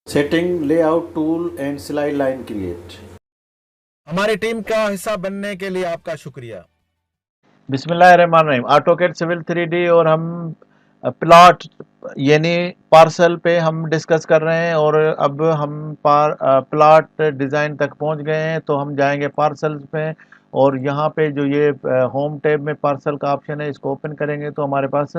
Setting layout tool and slide line create. हमारी team का हिस्सा बनने के लिए आपका शुक्रिया। बिस्मिल्लाहिर्रहमानिर्रहीम। ऑटोकैड सिविल 3D और हम प्लॉट यानी पार्सल पे हम डिस्कस कर रहे हैं और अब हम प्लॉट डिज़ाइन तक पहुंच गए हैं, तो हम जाएंगे पार्सल्स पे और यहाँ पे जो ये होम टैब में पार्सल का ऑप्शन है, इसको ओपन करेंगे तो हमारे पास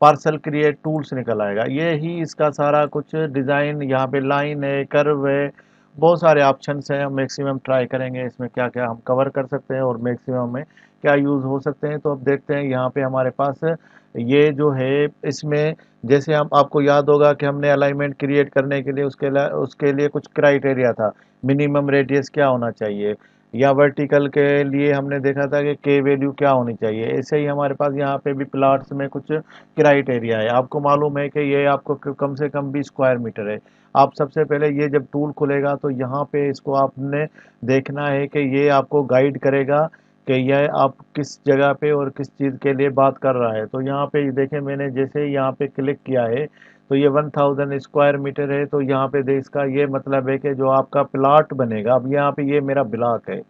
पार्सल क्रिएट टूल्स निकल आएगा। ये ही इसका सारा कुछ डिज़ाइन, यहाँ पे लाइन है, कर्व है, बहुत सारे ऑप्शंस हैं। हम मैक्सिमम ट्राई करेंगे इसमें क्या क्या हम कवर कर सकते हैं और मैक्सिमम में क्या यूज़ हो सकते हैं। तो अब देखते हैं यहाँ पे हमारे पास ये जो है, इसमें जैसे हम आपको याद होगा कि हमने अलाइनमेंट क्रिएट करने के लिए उसके लिए कुछ क्राइटेरिया था। मिनिमम रेडियस क्या होना चाहिए, या वर्टिकल के लिए हमने देखा था कि के वैल्यू क्या होनी चाहिए। ऐसे ही हमारे पास यहाँ पे भी प्लॉट्स में कुछ क्राइटेरिया है। आपको मालूम है कि ये आपको कम से कम 20 स्क्वायर मीटर है। आप सबसे पहले ये जब टूल खुलेगा तो यहाँ पे इसको आपने देखना है कि ये आपको गाइड करेगा कि यह आप किस जगह पे और किस चीज़ के लिए बात कर रहा है। तो यहाँ पे देखें, मैंने जैसे यहाँ पे क्लिक किया है तो ये 1000 स्क्वायर मीटर है। तो यहाँ पे देख, इसका ये मतलब है कि जो आपका प्लाट बनेगा, अब यहाँ पे ये मेरा ब्लॉक है,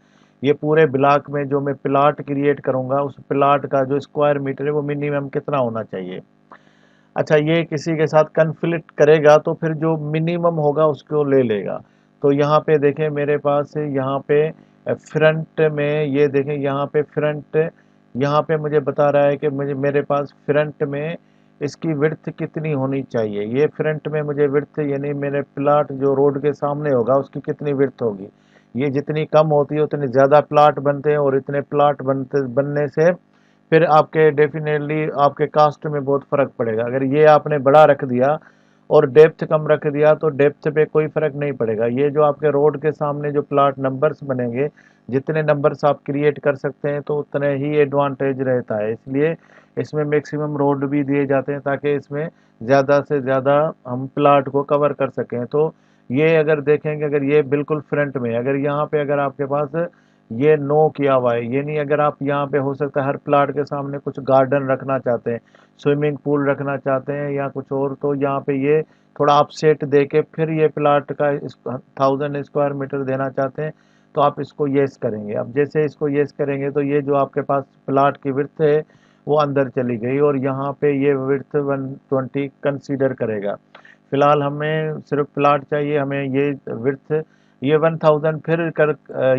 ये पूरे ब्लॉक में जो मैं प्लाट क्रिएट करूँगा उस प्लाट का जो स्क्वायर मीटर है वो मिनिमम कितना होना चाहिए। अच्छा, ये किसी के साथ कन्फ्लिक्ट करेगा तो फिर जो मिनिमम होगा उसको ले लेगा। तो यहाँ पे देखें मेरे पास यहाँ पे फ्रंट में, ये देखें यहाँ पे फ्रंट, यहाँ पे मुझे बता रहा है कि मुझे मेरे पास फ्रंट में इसकी विड्थ कितनी होनी चाहिए। ये फ्रंट में मुझे विड्थ यानी मेरे प्लाट जो रोड के सामने होगा उसकी कितनी विड्थ होगी। ये जितनी कम होती है उतने ज़्यादा प्लाट बनते हैं और इतने प्लाट बनने से फिर आपके डेफिनेटली आपके कास्ट में बहुत फ़र्क पड़ेगा। अगर ये आपने बड़ा रख दिया और डेप्थ कम रख दिया तो डेप्थ पे कोई फ़र्क नहीं पड़ेगा। ये जो आपके रोड के सामने जो प्लाट नंबर्स बनेंगे, जितने नंबर्स आप क्रिएट कर सकते हैं तो उतने ही एडवांटेज रहता है। इसलिए इसमें मैक्सिमम रोड भी दिए जाते हैं ताकि इसमें ज़्यादा से ज़्यादा हम प्लाट को कवर कर सकें। तो ये अगर देखेंगे, अगर ये बिल्कुल फ्रंट में, अगर यहाँ पे अगर आपके पास ये नो किया हुआ है, ये नहीं, अगर आप यहाँ पे हो सकता है हर प्लाट के सामने कुछ गार्डन रखना चाहते हैं, स्विमिंग पूल रखना चाहते हैं या कुछ और, तो यहाँ पे ये थोड़ा अपसेट दे के फिर ये प्लाट का 1000 स्क्वायर मीटर देना चाहते हैं तो आप इसको येस करेंगे। अब जैसे इसको येस करेंगे तो ये जो आपके पास प्लाट की विड्थ है वो अंदर चली गई और यहाँ पे ये विड्थ 120 कंसीडर करेगा। फिलहाल हमें सिर्फ प्लाट चाहिए, हमें ये विड्थ ये 1000 फिर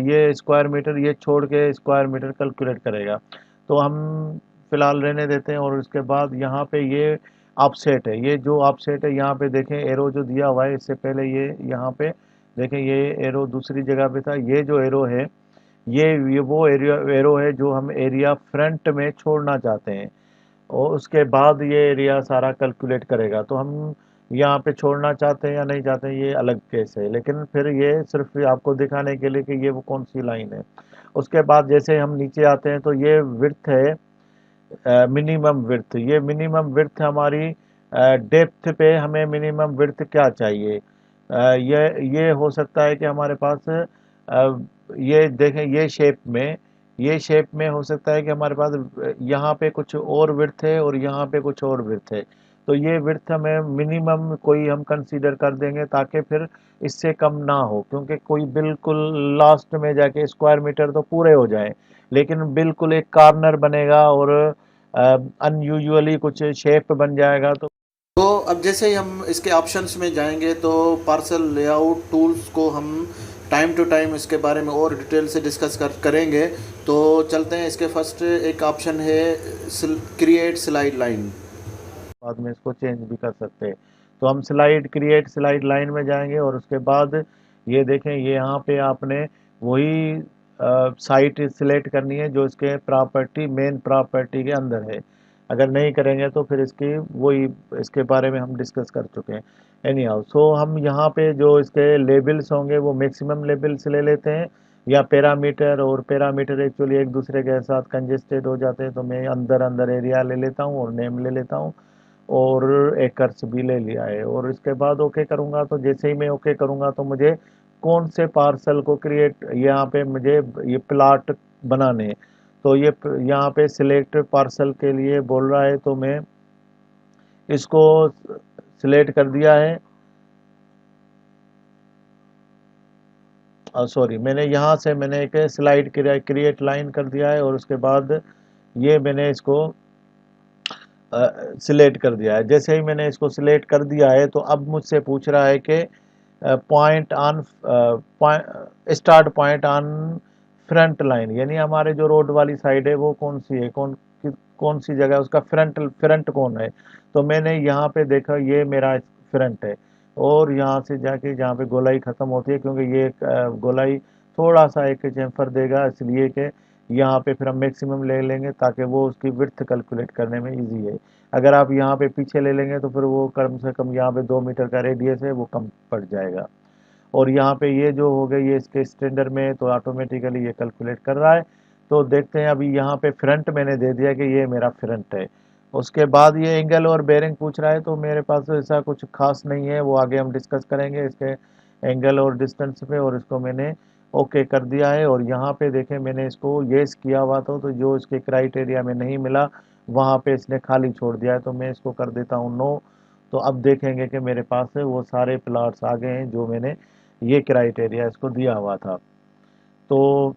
ये स्क्वायर मीटर ये छोड़ के स्क्वायर मीटर कैलकुलेट करेगा। तो हम फिलहाल रहने देते हैं और उसके बाद यहाँ पे ये ऑफसेट है, ये जो ऑफसेट है यहाँ पे देखें एरो जो दिया हुआ है, इससे पहले ये यहाँ पे देखें ये एरो दूसरी जगह पे था। ये जो एरो है ये वो एरो है जो हम एरिया फ्रंट में छोड़ना चाहते हैं और उसके बाद ये एरिया सारा कैलकुलेट करेगा। तो हम यहाँ पे छोड़ना चाहते हैं या नहीं चाहते हैं ये अलग केस है, लेकिन फिर ये सिर्फ आपको दिखाने के लिए कि ये वो कौन सी लाइन है। उसके बाद जैसे हम नीचे आते हैं तो ये विड्थ है मिनिमम विड्थ। ये मिनिमम विड्थ हमारी डेप्थ पे हमें मिनिमम विड्थ क्या चाहिए। ये हो सकता है कि हमारे पास ये देखें ये शेप में हो सकता है कि हमारे पास यहाँ पे कुछ और विड्थ है और यहाँ पे कुछ और विड्थ है। तो ये विड्थ हमें मिनिमम कोई हम कंसीडर कर देंगे ताकि फिर इससे कम ना हो, क्योंकि कोई बिल्कुल लास्ट में जाके स्क्वायर मीटर तो पूरे हो जाए लेकिन बिल्कुल एक कॉर्नर बनेगा और अनयूजुअली कुछ शेप बन जाएगा। तो अब जैसे ही हम इसके ऑप्शंस में जाएंगे तो पार्सल लेआउट टूल्स को हम टाइम टू टाइम इसके बारे में और डिटेल से डिस्कस करेंगे। तो चलते हैं, इसके फर्स्ट एक ऑप्शन है क्रिएट स्लाइड लाइन। बाद में इसको चेंज भी कर सकते हैं। तो हम स्लाइड क्रिएट स्लाइड लाइन में जाएंगे और उसके बाद ये देखें, ये यहाँ पे आपने वही साइट सिलेक्ट करनी है जो इसके प्रॉपर्टी मेन प्रॉपर्टी के अंदर है। अगर नहीं करेंगे तो फिर इसकी वही, इसके बारे में हम डिस्कस कर चुके हैं। एनी हाउ, सो हम यहाँ पे जो इसके लेबल्स होंगे वो मैक्सिमम लेबल्स ले लेते हैं या पैरामीटर, और पैरामीटर एक्चुअली एक दूसरे के साथ कंजेस्टेड हो जाते हैं तो मैं अंदर अंदर एरिया ले लेता हूँ और नेम ले लेता हूँ और एकर्स भी ले लिया है। और इसके बाद ओके करूँगा तो जैसे ही मैं ओके करूँगा तो मुझे कौन से पार्सल को क्रिएट, यहाँ पे मुझे ये प्लाट बनाने हैं। तो ये यहाँ पे सिलेक्ट पार्सल के लिए बोल रहा है तो मैं इसको सिलेक्ट कर दिया है। सॉरी, मैंने यहाँ से मैंने एक स्लाइड क्रिएट लाइन कर दिया है और उसके बाद ये मैंने इसको सिलेक्ट कर दिया है। जैसे ही मैंने इसको सिलेक्ट कर दिया है तो अब मुझसे पूछ रहा है कि point on start point on front line, यानी हमारे जो रोड वाली साइड है वो कौन सी है, कौन सी जगह है, उसका फ्रंट फ्रंट कौन है। तो मैंने यहाँ पे देखा ये मेरा फ्रंट है, और यहाँ से जाके जहाँ पे गोलाई ख़त्म होती है, क्योंकि ये गोलाई थोड़ा सा एक चेम्फर देगा, इसलिए कि यहाँ पे फिर हम मैक्सिमम ले लेंगे ताकि वो उसकी विड्थ कैलकुलेट करने में इजी है। अगर आप यहाँ पे पीछे ले लेंगे तो फिर वो कम से कम यहाँ पे 2 मीटर का रेडियस है वो कम पड़ जाएगा। और यहाँ पे ये जो हो गई ये इसके स्टैंडर्ड में है, तो ऑटोमेटिकली ये कैलकुलेट कर रहा है। तो देखते हैं, अभी यहाँ पे फ्रंट मैंने दे दिया कि ये मेरा फ्रंट है। उसके बाद ये एंगल और बेरिंग पूछ रहा है, तो मेरे पास ऐसा कुछ खास नहीं है, वो आगे हम डिस्कस करेंगे इसके एंगल और डिस्टेंस पे। और इसको मैंने ओके कर दिया है। और यहाँ पे देखें मैंने इसको येस किया हुआ था, तो जो इसके क्राइटेरिया में नहीं मिला वहाँ पे इसने खाली छोड़ दिया है, तो मैं इसको कर देता हूँ नो। तो अब देखेंगे कि मेरे पास है वो सारे प्लाट्स आ गए हैं जो मैंने ये क्राइटेरिया इसको दिया हुआ था। तो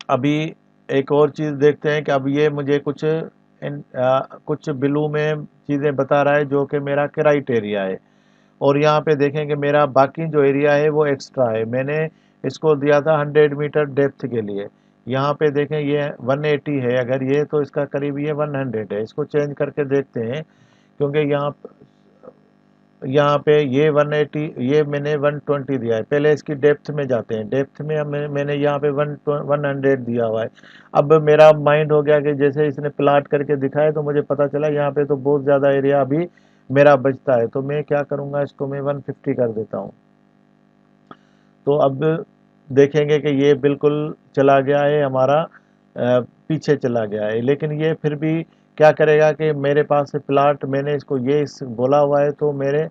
अभी एक और चीज़ देखते हैं कि अब ये मुझे कुछ बिलू में चीज़ें बता रहा है जो कि मेरा क्राइटेरिया है। और यहाँ पे देखें कि मेरा बाकी जो एरिया है वो एक्स्ट्रा है, मैंने इसको दिया था 100 मीटर डेप्थ के लिए। यहाँ पे देखें ये 180 है, अगर ये तो इसका करीब ये 100 है। इसको चेंज करके देखते हैं, क्योंकि यहाँ पे ये 180, ये मैंने 120 दिया है। पहले इसकी डेप्थ में जाते हैं, डेप्थ में मैंने यहाँ पे 100 दिया हुआ है। अब मेरा माइंड हो गया कि जैसे इसने प्लाट करके दिखाया तो मुझे पता चला यहाँ पे तो बहुत ज़्यादा एरिया अभी मेरा बचता है, तो मैं क्या करूँगा, इसको मैं 150 कर देता हूँ। तो अब देखेंगे कि ये बिल्कुल चला गया है हमारा, पीछे चला गया है। लेकिन ये फिर भी क्या करेगा कि मेरे पास से प्लाट मैंने इसको ये बोला हुआ है, तो मेरे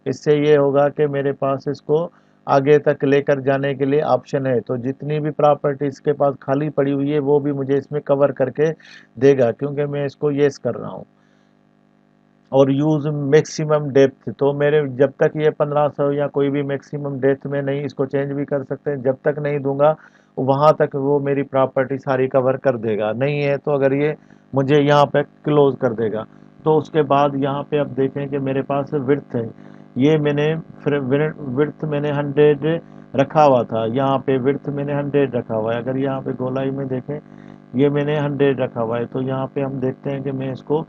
इससे ये होगा कि मेरे पास इसको आगे तक लेकर जाने के लिए ऑप्शन है। तो जितनी भी प्रॉपर्टी इसके पास खाली पड़ी हुई है वो भी मुझे इसमें कवर करके देगा, क्योंकि मैं इसको येस कर रहा हूँ। और यूज़ मैक्सिमम डेप्थ, तो मेरे जब तक ये 1500 या कोई भी मैक्सिमम डेप्थ में नहीं, इसको चेंज भी कर सकते हैं, जब तक नहीं दूंगा वहाँ तक वो मेरी प्रॉपर्टी सारी कवर कर देगा। नहीं है तो अगर ये मुझे यहाँ पे क्लोज कर देगा। तो उसके बाद यहाँ पे अब देखें कि मेरे पास विड्थ है, ये मैंने विड्थ मैंने 100 रखा हुआ था, यहाँ पे विड्थ मैंने 100 रखा हुआ है। अगर यहाँ पे गोलाई में देखें ये मैंने 100 रखा हुआ है, तो यहाँ पे हम देखते हैं कि मैं इसको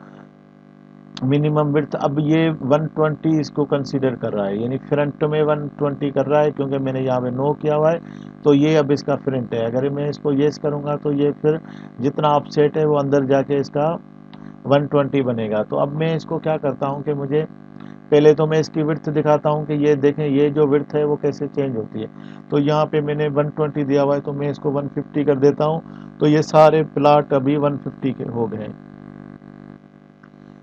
मिनिमम विड्थ, अब ये 120 इसको कंसीडर कर रहा है, यानी फ्रंट में 120 कर रहा है, क्योंकि मैंने यहाँ पे नो किया हुआ है। तो ये अब इसका फ्रंट है, अगर मैं इसको येस करूँगा तो ये फिर जितना ऑफसेट है वो अंदर जाके इसका 120 बनेगा। तो अब मैं इसको क्या करता हूँ कि मुझे पहले तो मैं इसकी विड्थ दिखाता हूँ कि ये देखें ये जो विड्थ है वो कैसे चेंज होती है। तो यहाँ पे मैंने 120 दिया हुआ है, तो मैं इसको 150 कर देता हूँ। तो ये सारे प्लाट अभी 150 के हो गए।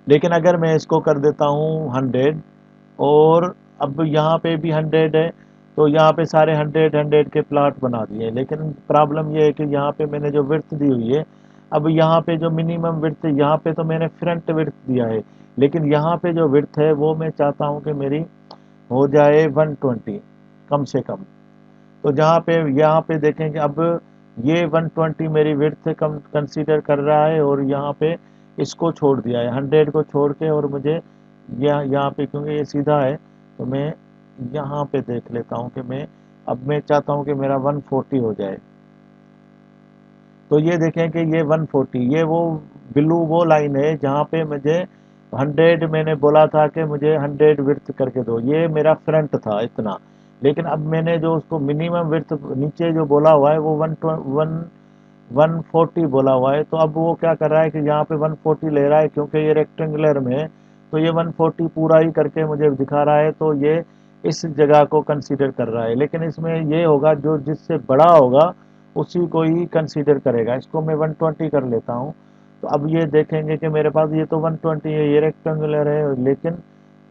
लेकिन अगर मैं इसको कर देता हूँ 100, और अब यहाँ पे भी 100 है, तो यहाँ पे सारे 100 के प्लाट बना दिए। लेकिन प्रॉब्लम ये है कि यहाँ पे मैंने जो विड्थ दी हुई है, अब यहाँ पे जो मिनिमम विड्थ है, यहाँ पे तो मैंने फ्रंट विड्थ दिया है, लेकिन यहाँ पे जो विड्थ है वो मैं चाहता हूँ कि मेरी हो जाए 120 कम से कम। तो यहाँ पे देखेंगे अब ये 120 मेरी विड्थ कम कंसीडर कर रहा है, और यहाँ पे इसको छोड़ दिया है 100 को छोड़ के। और मुझे यहाँ पे क्योंकि ये सीधा है, तो मैं यहाँ पे देख लेता हूँ कि मैं चाहता हूँ कि मेरा 140 हो जाए। तो ये देखें कि ये 140, ये वो ब्लू वो लाइन है जहाँ पे मुझे 100 मैंने बोला था कि मुझे 100 विड्थ करके दो, ये मेरा फ्रंट था इतना। लेकिन अब मैंने जो उसको मिनिमम विड्थ नीचे जो बोला हुआ है वो 140 बोला हुआ है। तो अब वो क्या कर रहा है कि यहाँ पे 140 ले रहा है, क्योंकि ये रेक्टेंगुलर में है, तो ये 140 पूरा ही करके मुझे दिखा रहा है। तो ये इस जगह को कंसीडर कर रहा है, लेकिन इसमें ये होगा जो जिससे बड़ा होगा उसी को ही कंसीडर करेगा। इसको मैं 120 कर लेता हूँ। तो अब ये देखेंगे कि मेरे पास ये तो 120 है, ये रेक्टेंगुलर है, लेकिन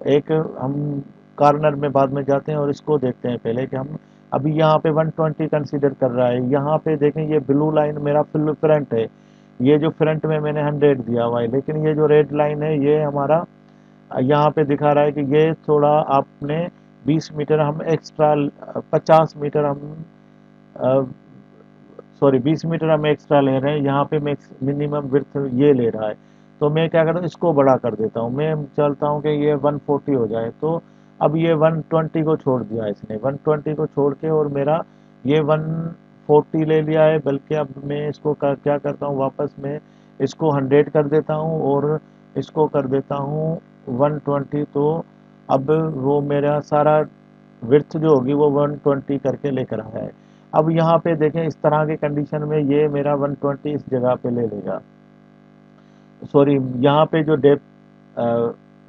एक हम कॉर्नर में बाद में जाते हैं और इसको देखते हैं पहले कि हम अभी यहाँ पे 120 कंसीडर कर रहा है। यहाँ पे देखें ये ब्लू लाइन मेरा फ्रंट है, ये जो फ्रंट में मैंने 100 दिया हुआ है, लेकिन ये जो रेड लाइन है ये हमारा यहाँ पे दिखा रहा है कि ये थोड़ा आपने 20 मीटर हम एक्स्ट्रा 50 मीटर हम सॉरी 20 मीटर हम एक्स्ट्रा ले रहे हैं, यहाँ पे मिनिमम विड्थ ये ले रहा है। तो मैं क्या करता हूँ, इसको बड़ा कर देता हूँ, मैं चलता हूँ कि ये 140 हो जाए। तो अब ये 120 को छोड़ दिया इसने, 120 को छोड़ के और मेरा ये 140 ले लिया है। बल्कि अब मैं इसको क्या करता हूँ, वापस मैं इसको 100 कर देता हूँ और इसको कर देता हूँ 120। तो अब वो मेरा सारा विड्थ जो होगी वो 120 करके लेकर आया है। अब यहाँ पे देखें, इस तरह के कंडीशन में ये मेरा 120 इस जगह पे ले लेगा। सॉरी, यहाँ पे जो डेप्थ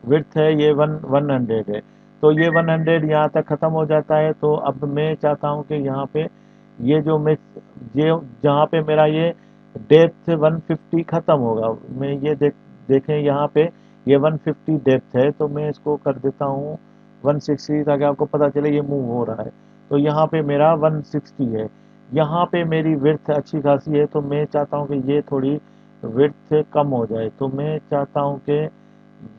विड्थ है ये 100 है। तो ये 100 यहाँ तक ख़त्म हो जाता है। तो अब मैं चाहता हूँ कि यहाँ पे ये जो मैं ये जहाँ पे मेरा ये डेप्थ 150 ख़त्म होगा, मैं ये देखें यहाँ पे ये 150 डेप्थ है। तो मैं इसको कर देता हूँ 160 ताकि आपको पता चले ये मूव हो रहा है। तो यहाँ पे मेरा 160 है। यहाँ पे मेरी विड्थ अच्छी खासी है, तो मैं चाहता हूँ कि ये थोड़ी विड्थ कम हो जाए। तो मैं चाहता हूँ कि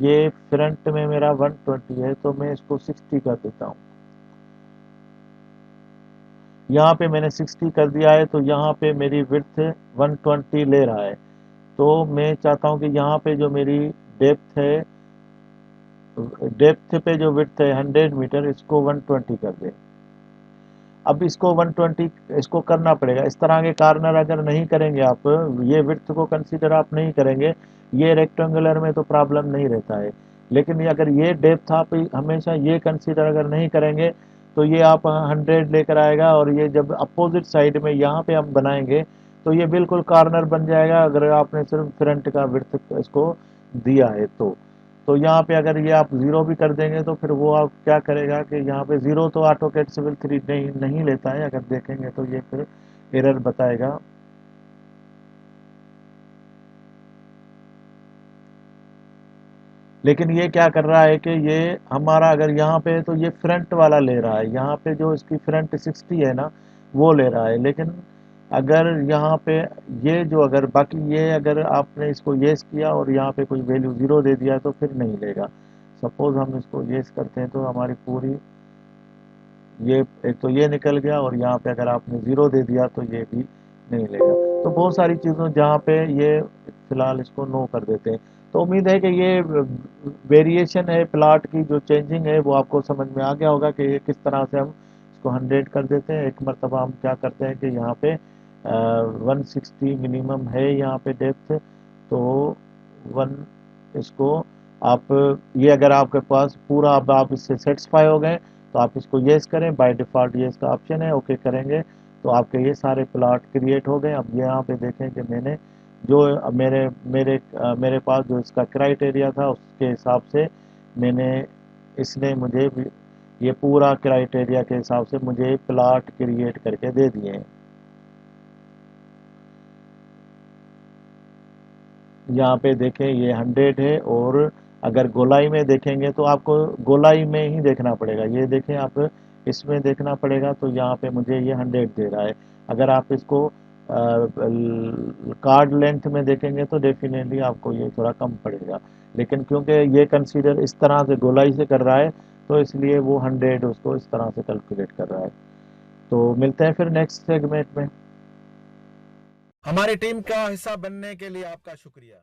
ये फ्रंट में मेरा 120 है, तो मैं इसको 60 कर देता हूँ। यहाँ पे मैंने 60 कर दिया है, तो यहाँ पे मेरी विड्थ 120 ले रहा है। तो मैं चाहता हूँ कि यहाँ पे जो मेरी डेप्थ है, डेप्थ पे जो विड्थ है 100 मीटर, इसको 120 कर दें। अब इसको 120 इसको करना पड़ेगा। इस तरह के कार्नर अगर नहीं करेंगे आप, ये विड्थ को कंसीडर आप नहीं करेंगे, ये रेक्टेंगुलर में तो प्रॉब्लम नहीं रहता है। लेकिन ये अगर ये डेप्थ आप हमेशा ये कंसीडर अगर नहीं करेंगे, तो ये आप 100 लेकर आएगा। और ये जब अपोजिट साइड में यहाँ पे हम बनाएंगे, तो ये बिल्कुल कार्नर बन जाएगा अगर आपने सिर्फ फ्रंट का विड्थ इसको दिया है। तो यहाँ पे अगर ये आप ज़ीरो भी कर देंगे, तो फिर वो आप क्या करेगा कि यहाँ पे ज़ीरो तो ऑटोकैड सिविल 3 नहीं लेता है। अगर देखेंगे तो ये फिर एरर बताएगा। लेकिन ये क्या कर रहा है कि ये हमारा अगर यहाँ पे, तो ये फ्रंट वाला ले रहा है, यहाँ पे जो इसकी फ्रंट 60 है ना, वो ले रहा है। लेकिन अगर यहाँ पे ये जो अगर बाकी ये अगर आपने इसको येस किया और यहाँ पे कोई वैल्यू ज़ीरो दे दिया, तो फिर नहीं लेगा। सपोज हम इसको येस करते हैं, तो हमारी पूरी ये एक तो ये निकल गया, और यहाँ पे अगर आपने ज़ीरो दे दिया तो ये भी नहीं लेगा। तो बहुत सारी चीज़ों जहाँ पे ये फ़िलहाल इसको नो कर देते हैं। तो उम्मीद है कि ये वेरिएशन है प्लाट की, जो चेंजिंग है वो आपको समझ में आ गया होगा कि ये किस तरह से हम इसको 100 कर देते हैं। एक मरतबा हम क्या करते हैं कि यहाँ पे 160 मिनिमम है यहाँ पे डेप्थ। तो वन इसको आप ये अगर आपके पास पूरा अब आप इससे सेटिस्फाई हो गए, तो आप इसको येस करें। बाय डिफ़ॉल्ट येस का ऑप्शन है, ओके करेंगे तो आपके ये सारे प्लॉट क्रिएट हो गए। अब यहाँ पे देखें कि मैंने जो मेरे मेरे मेरे पास जो इसका क्राइटेरिया था, उसके हिसाब से मैंने इसने मुझे ये पूरा क्राइटेरिया के हिसाब से मुझे प्लॉट क्रिएट करके दे दिए हैं। यहाँ पे देखें ये 100 है, और अगर गोलाई में देखेंगे तो आपको गोलाई में ही देखना पड़ेगा। ये देखें आप इसमें देखना पड़ेगा, तो यहाँ पे मुझे ये 100 दे रहा है। अगर आप इसको कार्ड लेंथ में देखेंगे तो डेफिनेटली आपको ये थोड़ा कम पड़ेगा। लेकिन क्योंकि ये कंसीडर इस तरह से गोलाई से कर रहा है, तो इसलिए वो 100 उसको इस तरह से कैलकुलेट कर रहा है। तो मिलते हैं फिर नेक्स्ट सेगमेंट में। हमारी टीम का हिस्सा बनने के लिए आपका शुक्रिया।